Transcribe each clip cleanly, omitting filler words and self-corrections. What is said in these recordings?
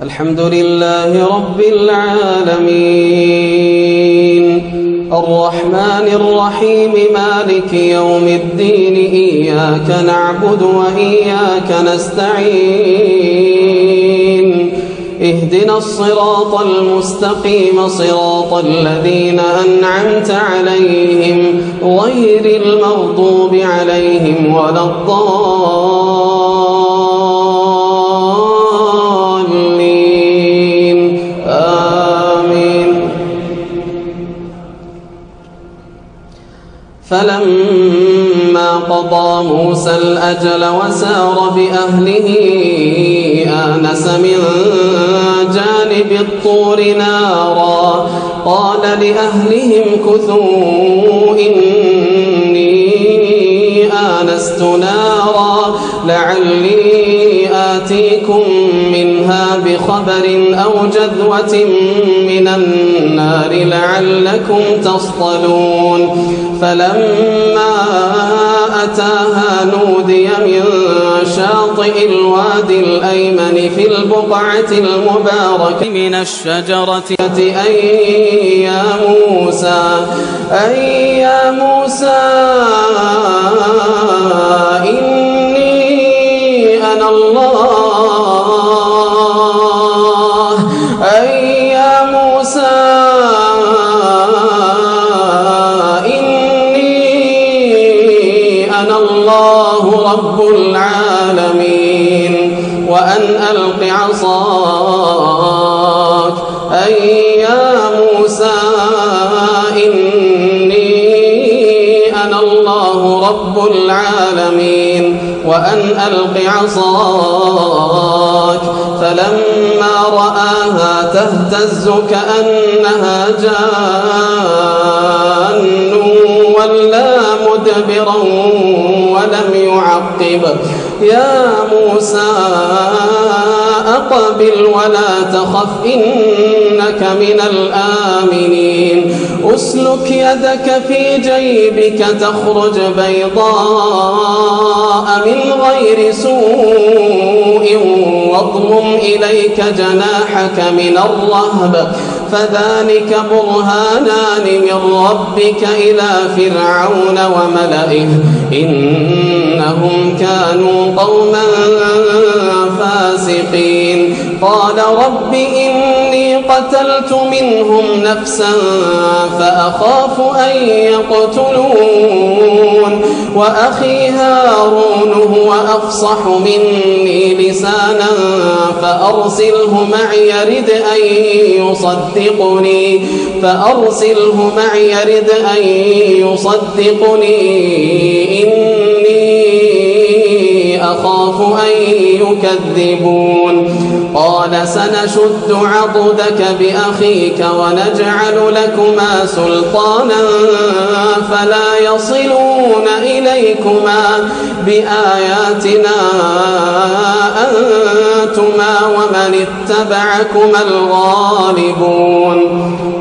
الحمد لله رب العالمين الرحمن الرحيم مالك يوم الدين إياك نعبد وإياك نستعين اهدنا الصراط المستقيم صراط الذين أنعمت عليهم غير المغضوب عليهم ولا الضالين آمين. فلما قضى موسى الأجل وسار بأهله آنس من جانب الطور نارا قال لأهلهم كثوا إني آنست نارا لعلي آتيكم منها بخبر أو جذوة من النار لعلكم تصطلون. فلما أتاها نودي من شاطئ الوادي الأيمن في البقعة المباركة من الشجرة أي يا موسى إني أنا الله يا موسى رب العالمين وأن ألق عصاك يا موسى إني أنا الله رب العالمين وأن ألق عصاك. فلما رآها تهتز كأنها جان ولا مدبرا ولم يعقب. يا موسى أقبل ولا تخف إنك من الآمنين. أسلك يدك في جيبك تخرج بيضاء من غير سوء واضمم إليك جناحك من الرهب فذلك برهانان من ربك إلى فرعون وملئه إنهم كانوا قوما فاسقين. قال رب إني قتلت منهم نفسا فأخاف أن يقتلون وأخي هارون هو أفصح مني لسانا فأرسله معي يرد أن يصدقني إني أخاف أن يكذبون. قال سنشد عضدك بأخيك ونجعل لكما سلطانا فلا يصلون إليكما بآياتنا أنتما ومن اتبعكما الغالبون.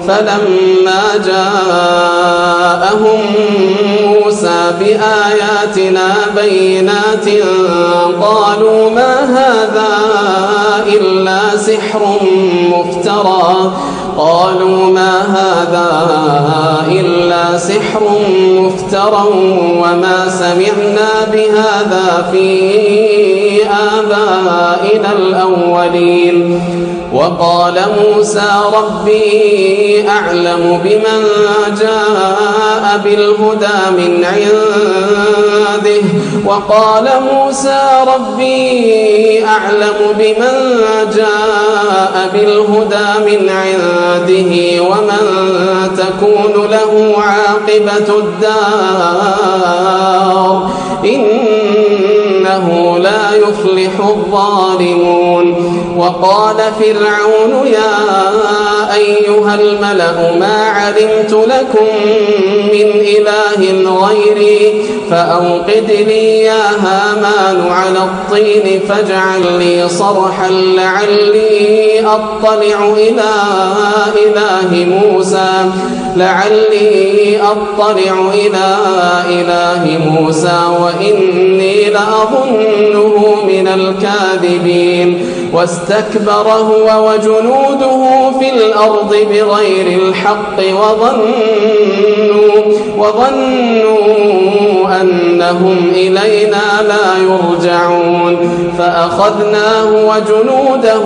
فلما جاءهم موسى بآياتنا بينات قالوا ما هذا إلا سحر مفترى وما سمعنا بهذا في آبائنا الأولين. وقال موسى ربي أعلم بمن جاء بالهدى من عنده ومن تكون له عاقبة الدار إنه لا يفلح الظالمون. وقال فرعون يا أيها الملأ ما علمت لكم من إله غيري فأوقد لي يا هامان على الطين فاجعل لي صرحا لعلي أطلع إلى إله موسى وإني لأظنه من الكاذبين. واستكبر هو وجنوده في الأرض بغير الحق وظنوا أنهم إلينا لا يرجعون فأخذناه وجنوده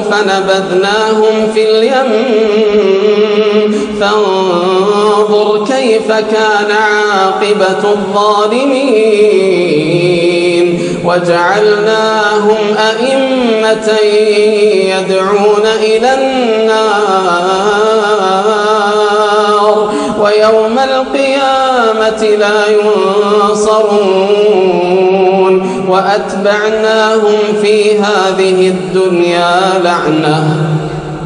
فنبذناهم في اليم فانظر كيف كان عاقبة الظالمين وجعلناهم أئمة يدعون إلى النار ويوم القيامة لا ينصرون وأتبعناهم في هذه الدنيا لعنة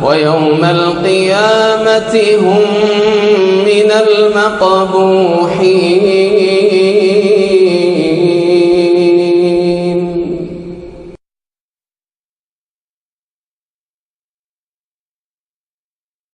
ويوم القيامة هم من المقبوحين.